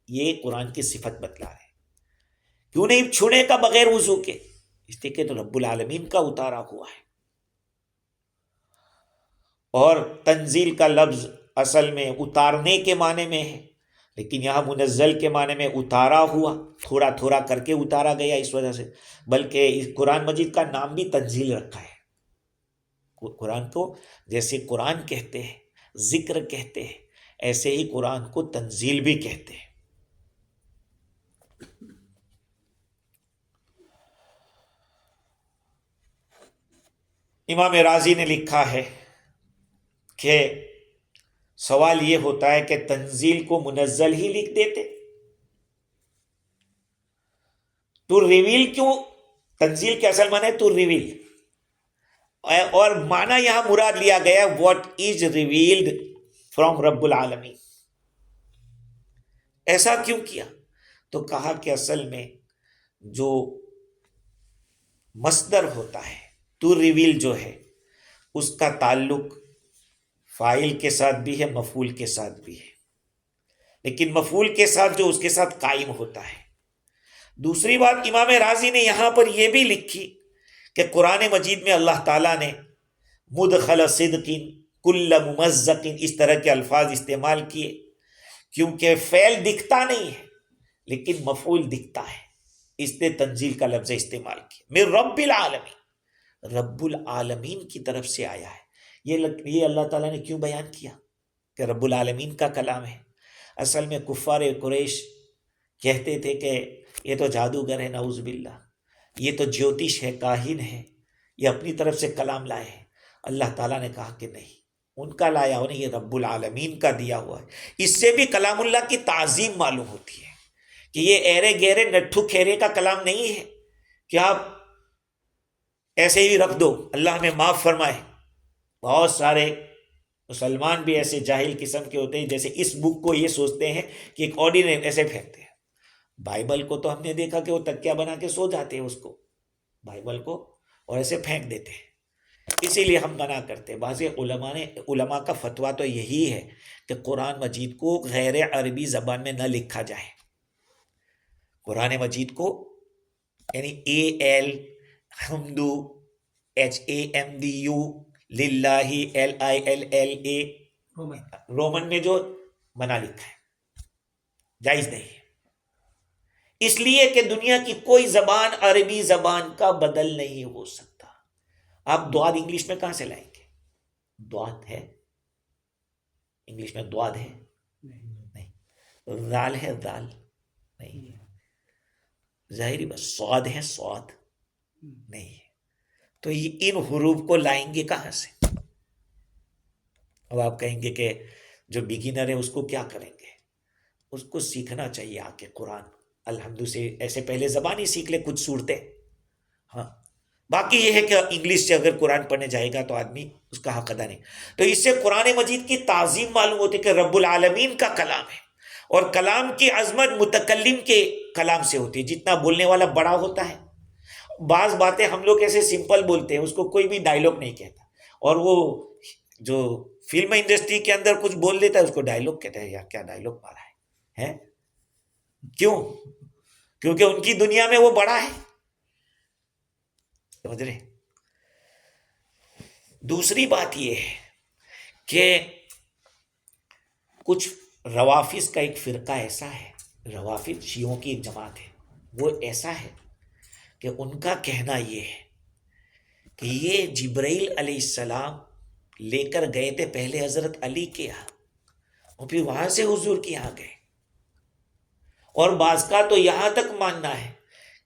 یہ قرآن کی صفت بتلا رہے. کیوں نہیں چھونے کا بغیر وضو کے؟ اس لیے کہ تو رب العالمین کا اتارا ہوا ہے. اور تنزیل کا لفظ اصل میں اتارنے کے معنی میں ہے, لیکن یہاں منزل کے معنی میں اتارا ہوا, تھوڑا تھوڑا کر کے اتارا گیا اس وجہ سے. بلکہ اس قرآن مجید کا نام بھی تنزیل رکھا ہے. قرآن کو جیسے قرآن کہتے ہیں, ذکر کہتے ہیں, ایسے ہی قرآن کو تنزیل بھی کہتے ہیں. امام رازی نے لکھا ہے کہ سوال یہ ہوتا ہے کہ تنزیل کو منزل ہی لکھ دیتے تو ریویل کیوں؟ تنزیل کے اصل معنی ہے تو ریویل, اور معنی یہاں مراد لیا گیا واٹ از ریویلڈ فرام رب العالمین. ایسا کیوں کیا؟ تو کہا کہ اصل میں جو مصدر ہوتا ہے تو ریویل جو ہے اس کا تعلق فاعل کے ساتھ بھی ہے, مفعول کے ساتھ بھی ہے, لیکن مفعول کے ساتھ جو اس کے ساتھ قائم ہوتا ہے. دوسری بات امام رازی نے یہاں پر یہ بھی لکھی کہ قرآن مجید میں اللہ تعالیٰ نے مدخل صدق کل ممزق اس طرح کے الفاظ استعمال کیے کیونکہ فعل دکھتا نہیں ہے لیکن مفعول دکھتا ہے, اس نے تنزیل کا لفظ استعمال کیا. من رب العالمین, رب العالمین کی طرف سے آیا ہے. یہ اللہ تعالیٰ نے کیوں بیان کیا کہ رب العالمین کا کلام ہے؟ اصل میں کفار قریش کہتے تھے کہ یہ تو جادوگر ہے، نعوذ باللہ، یہ تو جیوتش ہے، کاہن ہے، یہ اپنی طرف سے کلام لائے ہیں. اللہ تعالیٰ نے کہا کہ نہیں، ان کا لایا ہو نہیں، یہ رب العالمین کا دیا ہوا ہے. اس سے بھی کلام اللہ کی تعظیم معلوم ہوتی ہے کہ یہ ایرے گہرے نٹھو کھیرے کا کلام نہیں ہے کہ آپ ایسے ہی رکھ دو، اللہ ہمیں معاف فرمائے. بہت سارے مسلمان بھی ایسے جاہل قسم کے ہوتے ہیں، جیسے اس بک کو یہ سوچتے ہیں کہ ایک آرڈینری ایسے پھینکتے ہیں. بائبل کو تو ہم نے دیکھا کہ وہ تکیہ بنا کے سو جاتے ہیں اس کو، بائبل کو، اور ایسے پھینک دیتے ہیں. اسی لیے ہم منع کرتے ہیں. بعض علماء کا فتویٰ تو یہی ہے کہ قرآن مجید کو غیر عربی زبان میں نہ لکھا جائے. قرآن مجید کو یعنی AL حمدو HAMDU للہ LILLA رومن میں جو بنا لکھا ہے، جائز نہیں ہے. اس لیے کہ دنیا کی کوئی زبان عربی زبان کا بدل نہیں ہو سکتا. آپ دعات انگلش میں کہاں سے لائیں گے؟ دعات ہے انگلش میں؟ دعات ہے نہیں. ذال ہے؟ ذال نہیں. ظاہری بس. صاد ہے؟ صاد نہیں ہے. تو یہ ان حروف کو لائیں گے کہاں سے؟ اب آپ کہیں گے کہ جو بگنر ہے اس کو کیا کریں گے؟ اس کو سیکھنا چاہیے آ کے قرآن الحمد سے، ایسے پہلے زبان ہی سیکھ لے کچھ صورتیں. ہاں، باقی یہ ہے کہ انگلش سے اگر قرآن پڑھنے جائے گا تو آدمی اس کا حق ادا نہیں. تو اس سے قرآن مجید کی تعظیم معلوم ہوتی ہے کہ رب العالمین کا کلام ہے، اور کلام کی عظمت متکلم کے کلام سے ہوتی ہے. جتنا بولنے والا بڑا ہوتا ہے، بعض باتیں ہم لوگ ایسے سمپل بولتے ہیں، اس کو کوئی بھی ڈائلاگ نہیں کہتا، اور وہ جو فلم انڈسٹری کے اندر کچھ بول دیتا ہے اس کو ڈائلاگ کہتا ہے. یا کیا ڈائلاگ مارا ہے؟ کیوں؟ کیونکہ ان کی دنیا میں وہ بڑا ہے. سمجھ رہے؟ دوسری بات یہ ہے کہ کچھ روافظ کا ایک فرقہ ایسا ہے، روافظ شیعوں کی ایک جماعت ہے، وہ ایسا ہے کہ ان کا کہنا یہ ہے کہ یہ جبرائیل علیہ السلام لے کر گئے تھے پہلے حضرت علی کے یہاں، اور پھر وہاں سے حضور کے یہاں گئے. اور بعض کا تو یہاں تک ماننا ہے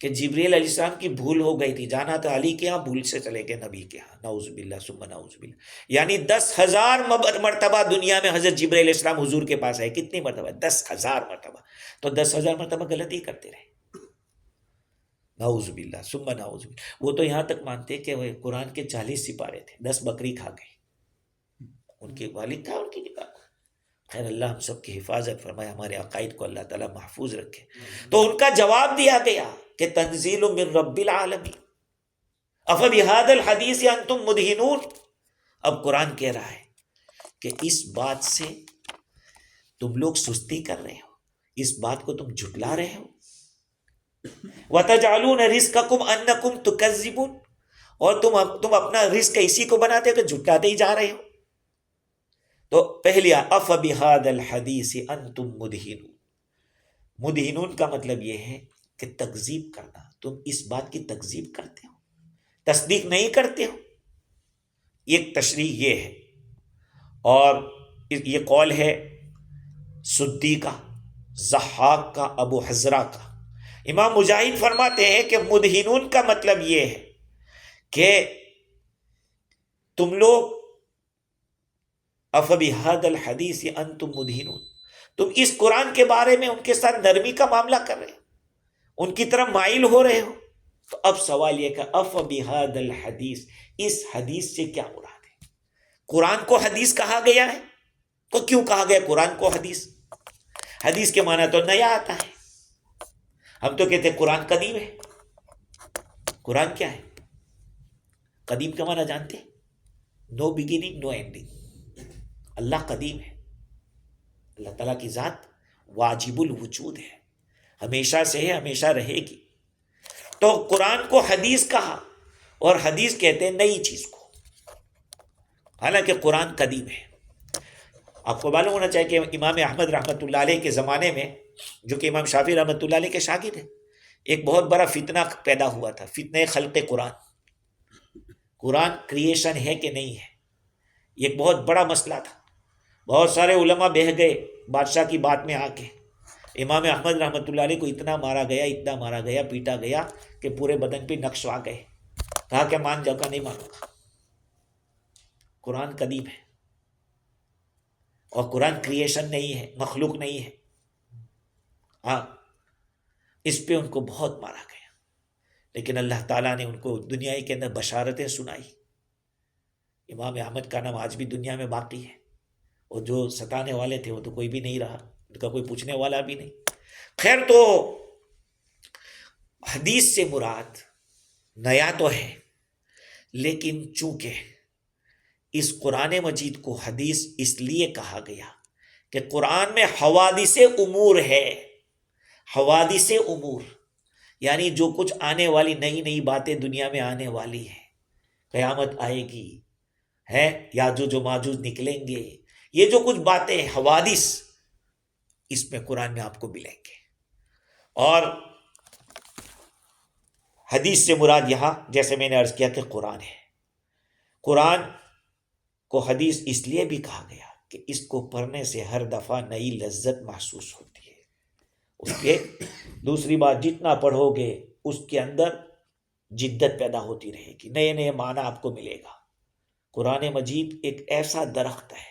کہ جبرائیل علیہ السلام کی بھول ہو گئی تھی، جانا تھا علی کے یہاں، بھول سے چلے گئے نبی کے یہاں. نعوذ باللہ ثم نعوذ باللہ. یعنی 10,000 مرتبہ دنیا میں حضرت جبرائیل علیہ السلام حضور کے پاس آئے. کتنی مرتبہ؟ 10,000 مرتبہ. تو 10,000 مرتبہ غلطی کرتے رہے. نعوذ باللہ ثم نعوذ باللہ. وہ تو یہاں تک مانتے کہ وہ قرآن کے 40 سپارے تھے، 10 بکری کھا گئی. ان کے والد تھا، ان کی نکاح. خیر اللہ ہم سب کی حفاظت فرمائے، ہمارے عقائد کو اللہ تعالیٰ محفوظ رکھے. تو ان کا جواب دیا گیا کہ تنزیل من رب العالمین افبہذا الحدیث انتم مدہنون. اب قرآن کہہ رہا ہے کہ اس بات سے تم لوگ سستی کر رہے ہو، اس بات کو تم جھٹلا رہے ہو. وَتَجْعَلُونَ رِزْقَكُمْ أَنَّكُمْ تُكَذِّبُونَ، اور تم اپنا رزق اسی کو بناتے ہو کہ جھٹلاتے ہی جا رہے ہو. تو پہلے افبہذا الحدیث انتم مدہنون. مدہنون کا مطلب یہ ہے کہ تکذیب کرنا. تم اس بات کی تکذیب کرتے ہو، تصدیق نہیں کرتے ہو. ایک تشریح یہ ہے، اور یہ قول ہے سدی کا، ضحاک کا، ابو حزرہ کا. امام مجاہد فرماتے ہیں کہ مدہنون کا مطلب یہ ہے کہ تم لوگ افبہذا الحدیث انتم مدہنون، تم اس قرآن کے بارے میں ان کے ساتھ نرمی کا معاملہ کر رہے ہو، ان کی طرف مائل ہو رہے ہو. تو اب سوال یہ کہ افبہذا الحدیث، اس حدیث سے کیا مراد ہے؟ قرآن کو حدیث کہا گیا ہے تو کیوں کہا گیا قرآن کو حدیث؟ حدیث کے معنی تو نیا آتا ہے. ہم تو کہتے ہیں قرآن قدیم ہے. قرآن کیا ہے؟ قدیم کا معنی جانتے؟ نو بگننگ نو اینڈنگ. اللہ قدیم ہے، اللہ تعالیٰ کی ذات واجب الوجود ہے، ہمیشہ سے ہے، ہمیشہ رہے گی. تو قرآن کو حدیث کہا، اور حدیث کہتے ہیں نئی چیز کو، حالانکہ قرآن قدیم ہے. آپ کو معلوم ہونا چاہیے کہ امام احمد رحمۃ اللہ علیہ کے زمانے میں، جو کہ امام شافعی رحمۃ اللہ علیہ کے شاگرد ہیں، ایک بہت بڑا فتنہ پیدا ہوا تھا، فتنہ خلق قرآن. قرآن کریشن ہے کہ نہیں ہے، یہ ایک بہت بڑا مسئلہ تھا. بہت سارے علماء بہہ گئے بادشاہ کی بات میں آ کے. امام احمد رحمۃ اللہ علیہ کو اتنا مارا گیا پیٹا گیا کہ پورے بدن پہ نقش آ گئے. کہا کہ مان جاؤ، کا نہیں مانوں گا. قرآن قدیم ہے اور قرآن کریشن نہیں ہے، مخلوق نہیں ہے. ہاں، اس پہ ان کو بہت مارا گیا، لیکن اللہ تعالیٰ نے ان کو دنیا کے اندر بشارتیں سنائی. امام احمد کا نام آج بھی دنیا میں باقی ہے، اور جو ستانے والے تھے وہ تو کوئی بھی نہیں رہا، ان کا کوئی پوچھنے والا بھی نہیں. خیر، تو حدیث سے مراد نیا تو ہے، لیکن چونکہ اس قرآن مجید کو حدیث اس لیے کہا گیا کہ قرآن میں حوادث امور ہے. حوادث امور یعنی جو کچھ آنے والی نئی نئی باتیں دنیا میں آنے والی ہیں، قیامت آئے گی، ہے یاجوج و ماجوج نکلیں گے، یہ جو کچھ باتیں حوادث اس میں قرآن میں آپ کو ملیں گے. اور حدیث سے مراد یہاں جیسے میں نے عرض کیا کہ قرآن ہے. قرآن کو حدیث اس لیے بھی کہا گیا کہ اس کو پڑھنے سے ہر دفعہ نئی لذت محسوس ہوتی ہے. اس کے دوسری بات، جتنا پڑھو گے اس کے اندر جدت پیدا ہوتی رہے گی، نئے نئے معنی آپ کو ملے گا. قرآن مجید ایک ایسا درخت ہے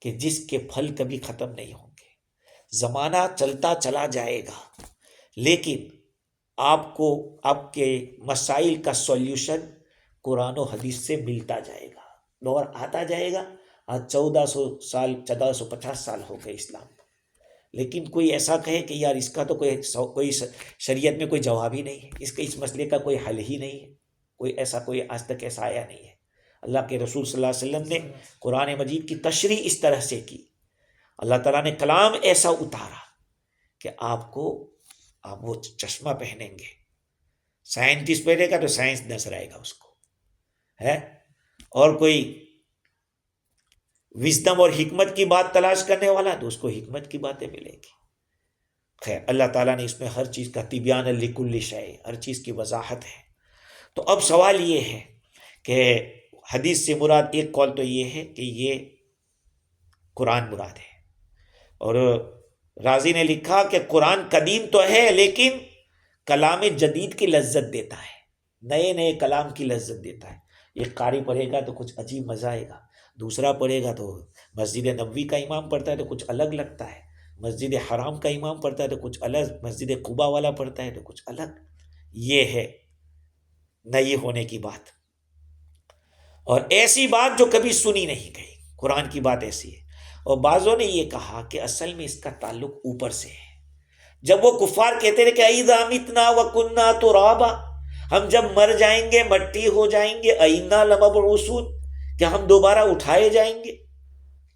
کہ جس کے پھل کبھی ختم نہیں ہوں گے. زمانہ چلتا چلا جائے گا، لیکن آپ کو آپ کے مسائل کا سولوشن قرآن و حدیث سے ملتا جائے گا. دور آتا جائے گا. آج 1450 سال ہو گئے اسلام کو، لیکن کوئی ایسا کہے کہ یار اس کا تو کوئی شریعت میں کوئی جواب ہی نہیں ہے، اس مسئلے کا کوئی حل ہی نہیں ہے، کوئی آج تک ایسا آیا نہیں ہے. اللہ کے رسول صلی اللہ علیہ وسلم نے قرآن مجید کی تشریح اس طرح سے کی. اللہ تعالیٰ نے کلام ایسا اتارا کہ آپ وہ چشمہ پہنیں گے. سائنٹسٹ پہنے گا تو سائنس نظر آئے گا اس کو، ہے، اور کوئی وزڈم اور حکمت کی بات تلاش کرنے والا تو اس کو حکمت کی باتیں ملے گی. خیر، اللہ تعالیٰ نے اس میں ہر چیز کا تبیان لکل شیء، ہر چیز کی وضاحت ہے. تو اب سوال یہ ہے کہ حدیث سے مراد ایک قول تو یہ ہے کہ یہ قرآن مراد ہے، اور رازی نے لکھا کہ قرآن قدیم تو ہے لیکن کلام جدید کی لذت دیتا ہے، نئے نئے کلام کی لذت دیتا ہے. ایک قاری پڑھے گا تو کچھ عجیب مزہ آئے گا، دوسرا پڑھے گا تو مسجد نبوی کا امام پڑھتا ہے تو کچھ الگ لگتا ہے، مسجد حرام کا امام پڑھتا ہے تو کچھ الگ، مسجد قباء والا پڑھتا ہے تو کچھ الگ. یہ ہے نئی ہونے کی بات، اور ایسی بات جو کبھی سنی نہیں گئی. قرآن کی بات ایسی ہے. اور بعضوں نے یہ کہا کہ اصل میں اس کا تعلق اوپر سے ہے. جب وہ کفار کہتے تھے کہ اِذَا مِتْنَا وَكُنَّا تُرَابًا، ہم جب مر جائیں گے، مٹی ہو جائیں گے، اَإِنَّا لَمَبْعُوثُونَ، کیا ہم دوبارہ اٹھائے جائیں گے؟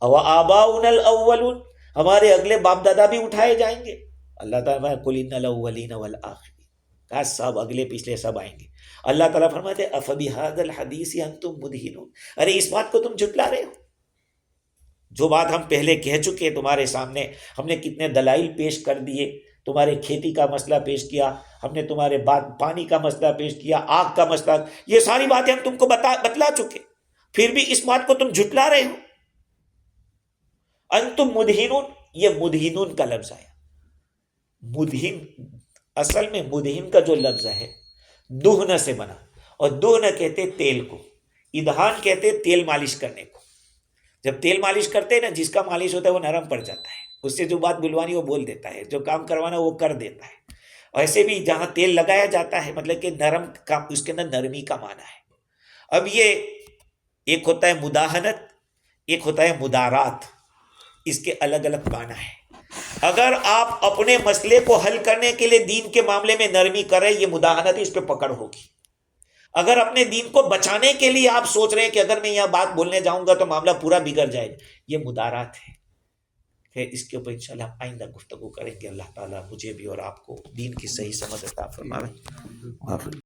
أَوَآبَاؤُنَا الْأَوَّلُونَ، ہمارے اگلے باپ دادا بھی اٹھائے جائیں گے؟ اللہ تعالیٰ قُلْ إِنَّ الْأَوَّلِينَ وَالْآخِرِينَ، کہا سب اگلے پچھلے سب آئیں گے. اللہ تعالیٰ فرماتے أَفَبِهَذَا الْحَدِيثِ أَنْتُمْ مُدْهِنُونَ، ارے اس بات کو تم جھٹلا رہے ہو. جو بات ہم پہلے کہہ چکے تمہارے سامنے، ہم نے کتنے دلائل پیش کر دیے. تمہارے کھیتی کا مسئلہ پیش کیا، ہم نے تمہارے پانی کا مسئلہ پیش کیا، آگ کا مسئلہ، یہ ساری باتیں ہم تم کو بتلا چکے، پھر بھی اس بات کو تم جھٹلا رہے ہو. انتم مدہنون، یہ مدہنون کا لفظ آیا. مدہن اصل میں مدہن کا جو لفظ ہے دہن سے بنا، اور دہن کہتے تیل کو، ادہان کہتے تیل مالش کرنے کو. جب تیل مالش کرتے ہیں نا، جس کا مالش ہوتا ہے وہ نرم پڑ جاتا ہے، اس سے جو بات بلوانی وہ بول دیتا ہے، جو کام کروانا وہ کر دیتا ہے. ایسے بھی جہاں تیل لگایا جاتا ہے مطلب کہ نرم کام، اس کے اندر نرمی کا معنی ہے. اب یہ ایک ہوتا ہے مداہنت، ایک ہوتا ہے مدارات، اس کے الگ الگ معنی ہے. اگر آپ اپنے مسئلے کو حل کرنے کے لیے دین کے معاملے میں نرمی کریں، یہ مداہنت ہے، اس پہ پکڑ ہوگی. اگر اپنے دین کو بچانے کے لیے آپ سوچ رہے ہیں کہ اگر میں یہ بات بولنے جاؤں گا تو معاملہ پورا بگڑ جائے گا، یہ مدارات ہے. پھر اس کے اوپر انشاءاللہ آئندہ گفتگو کریں گے. اللہ تعالیٰ مجھے بھی اور آپ کو دین کی صحیح سمجھ عطا فرمائے.